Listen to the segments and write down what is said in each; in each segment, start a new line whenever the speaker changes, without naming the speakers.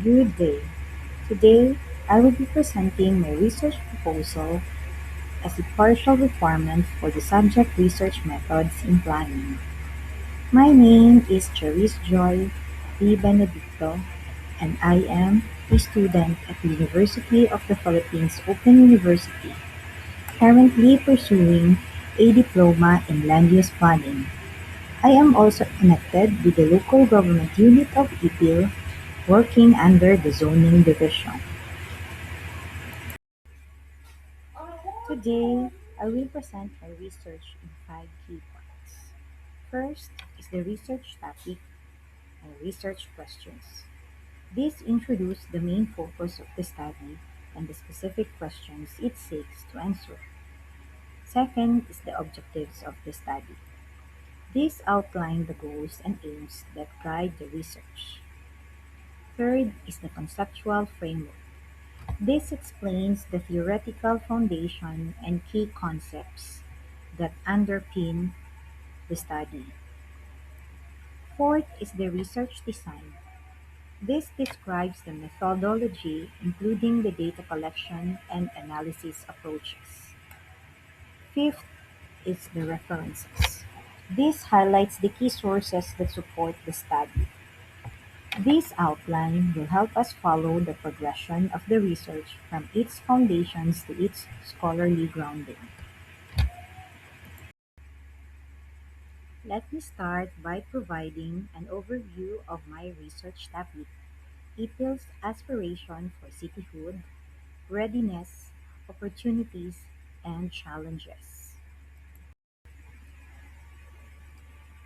Good day. Today, I will be presenting my research proposal as a partial requirement for the subject research methods in planning. My name is Cherise Joy P. Benedicto, and I am a student at the University of the Philippines Open University, currently pursuing a diploma in land use planning. I am also connected with the local government unit of IPIL, working under the zoning division. Today, I will present my research in five key points. First is the research topic and research questions. These introduce the main focus of the study and the specific questions it seeks to answer. Second is the objectives of the study. These outline the goals and aims that guide the research. Third is the conceptual framework. This explains the theoretical foundation and key concepts that underpin the study. Fourth is the research design. This describes the methodology, including the data collection and analysis approaches. Fifth is the references. This highlights the key sources that support the study. This outline will help us follow the progression of the research from its foundations to its scholarly grounding. Let me start by providing an overview of my research topic: IPIL's aspiration for cityhood, readiness, opportunities, and challenges.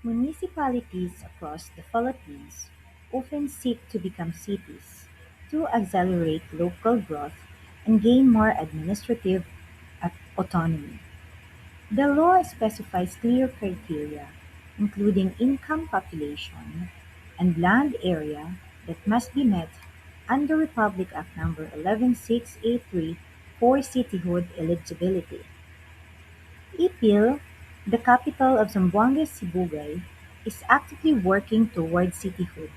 Municipalities across the Philippines often seek to become cities to accelerate local growth and gain more administrative autonomy. The law specifies clear criteria, including income, population, and land area, that must be met under Republic Act Number 11683 for cityhood eligibility. Ipil, the capital of Zamboanga Sibugay, is actively working toward cityhood,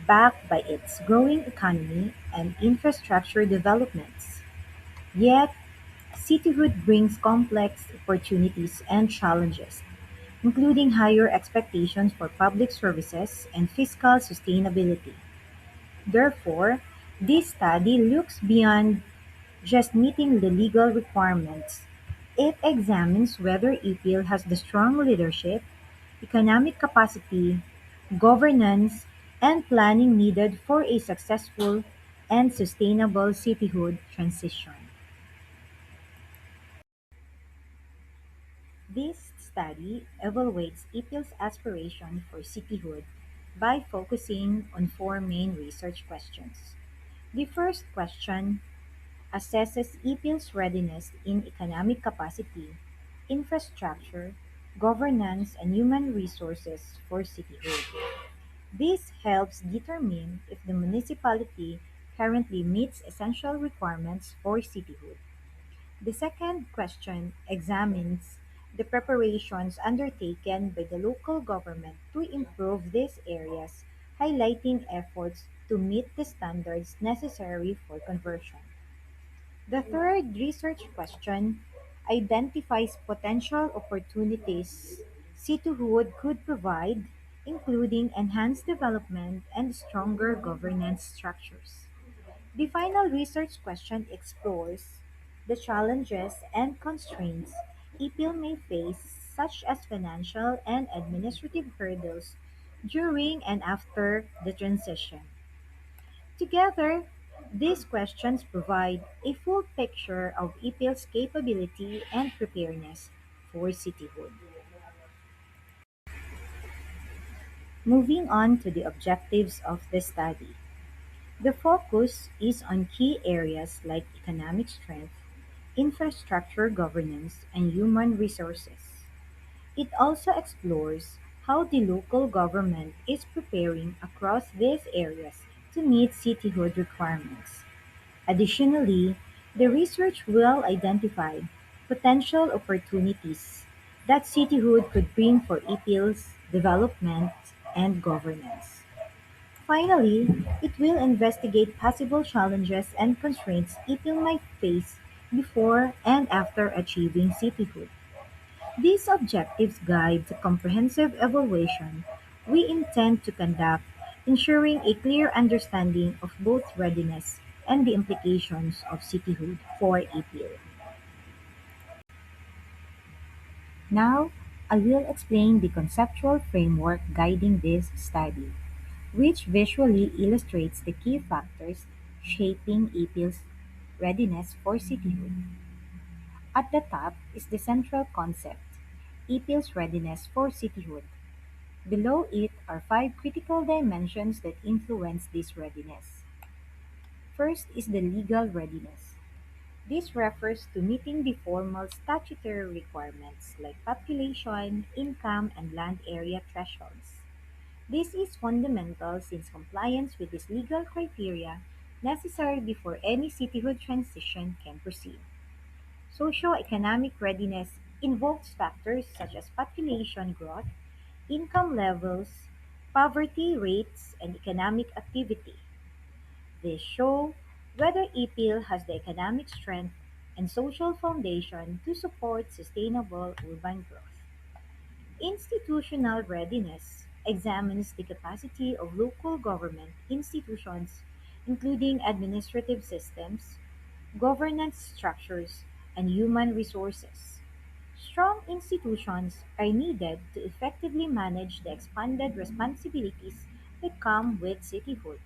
backed by its growing economy and infrastructure developments. Yet, cityhood brings complex opportunities and challenges, including higher expectations for public services and fiscal sustainability. Therefore, this study looks beyond just meeting the legal requirements. It examines whether EPL has the strong leadership, economic capacity, governance, and planning needed for a successful and sustainable cityhood transition. This study evaluates EPL's aspiration for cityhood by focusing on four main research questions. The first question assesses EPL's readiness in economic capacity, infrastructure, governance, and human resources for cityhood. This helps determine if the municipality currently meets essential requirements for cityhood. The second question examines the preparations undertaken by the local government to improve these areas, highlighting efforts to meet the standards necessary for conversion. The third research question identifies potential opportunities cityhood could provide, including enhanced development and stronger governance structures. The final research question explores the challenges and constraints EPIL may face, such as financial and administrative hurdles during and after the transition. Together, these questions provide a full picture of EPIL's capability and preparedness for cityhood. Moving on to the objectives of the study. The focus is on key areas like economic strength, infrastructure governance, and human resources. It also explores how the local government is preparing across these areas to meet cityhood requirements. Additionally, the research will identify potential opportunities that cityhood could bring for EPIL's development and governance. Finally, it will investigate possible challenges and constraints EPIL might face before and after achieving cityhood. These objectives guide the comprehensive evaluation we intend to conduct, ensuring a clear understanding of both readiness and the implications of cityhood for EPIL. Now, I will explain the conceptual framework guiding this study, which visually illustrates the key factors shaping EPIL's readiness for cityhood. At the top is the central concept, EPIL's readiness for cityhood. Below it are five critical dimensions that influence this readiness. First is the legal readiness. This refers to meeting the formal statutory requirements like population, income, and land area thresholds. This is fundamental since compliance with these legal criteria necessary before any cityhood transition can proceed. Socio-economic readiness involves factors such as population growth, income levels, poverty rates, and economic activity. They show whether EPIL has the economic strength and social foundation to support sustainable urban growth. Institutional readiness examines the capacity of local government institutions, including administrative systems, governance structures, and human resources. Strong institutions are needed to effectively manage the expanded responsibilities that come with cityhood.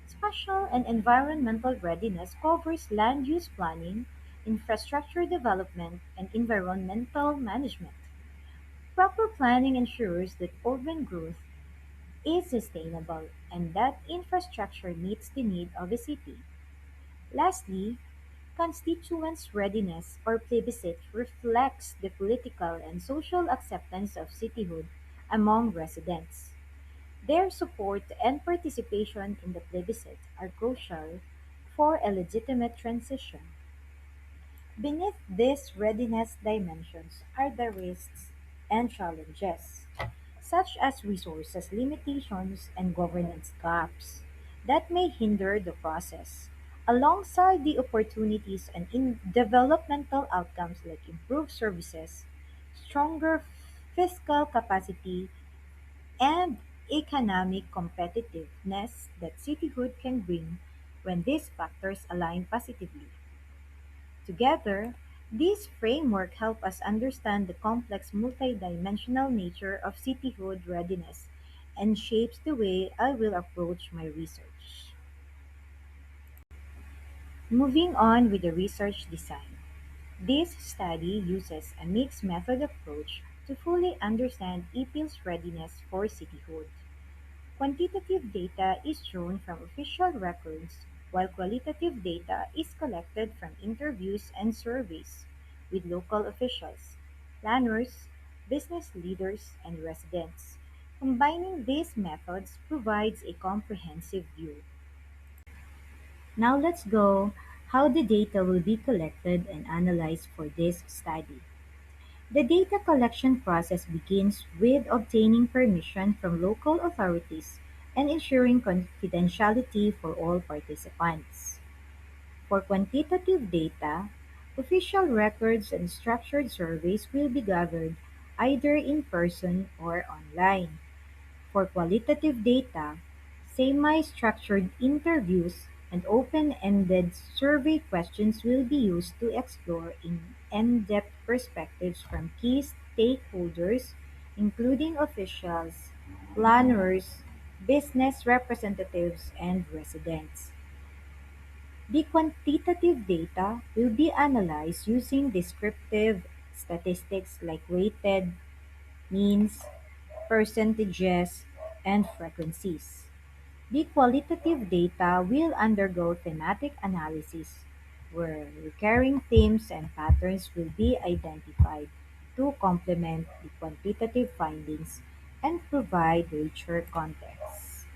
Spatial and environmental readiness covers land use planning, infrastructure development, and environmental management. Proper planning ensures that urban growth is sustainable and that infrastructure meets the need of a city. Lastly, constituents' readiness or plebiscite reflects the political and social acceptance of cityhood among residents. Their support and participation in the plebiscite are crucial for a legitimate transition. Beneath these readiness dimensions are the risks and challenges, such as resources limitations and governance gaps, that may hinder the process, alongside the opportunities and in developmental outcomes like improved services, stronger fiscal capacity, and economic competitiveness that cityhood can bring when these factors align positively. Together, these framework help us understand the complex multidimensional nature of cityhood readiness and shapes the way I will approach my research. Moving on with the research design. This study uses a mixed method approach to fully understand EPIL's readiness for cityhood. Quantitative data is drawn from official records, while qualitative data is collected from interviews and surveys with local officials, planners, business leaders, and residents. Combining these methods provides a comprehensive view. Now let's go how the data will be collected and analyzed for this study. The data collection process begins with obtaining permission from local authorities and ensuring confidentiality for all participants. For quantitative data, official records and structured surveys will be gathered either in person or online. For qualitative data, semi-structured interviews and open-ended survey questions will be used to explore in-depth perspectives from key stakeholders, including officials, planners, business representatives, and residents. The quantitative data will be analyzed using descriptive statistics like weighted means, percentages, and frequencies. The qualitative data will undergo thematic analysis, where recurring themes and patterns will be identified to complement the quantitative findings and provide richer context.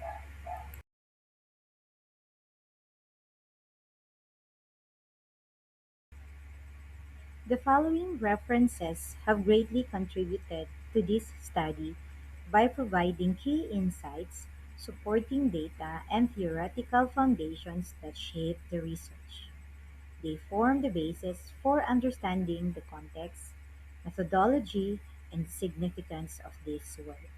The following references have greatly contributed to this study by providing key insights, supporting data, and theoretical foundations that shape the research. They form the basis for understanding the context, methodology, and significance of this work.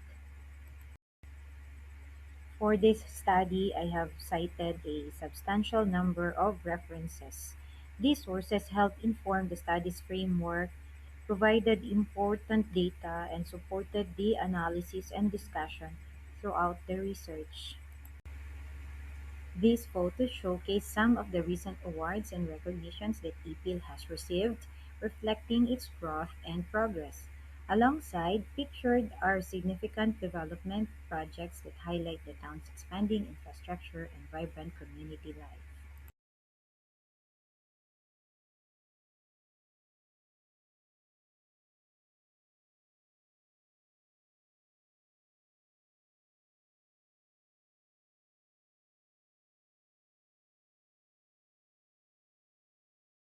For this study, I have cited a substantial number of references. These sources help inform the study's framework, provided important data, and supported the analysis and discussion throughout the research. These photos showcase some of the recent awards and recognitions that EPIL has received, reflecting its growth and progress. Alongside, pictured are significant development projects that highlight the town's expanding infrastructure and vibrant community life.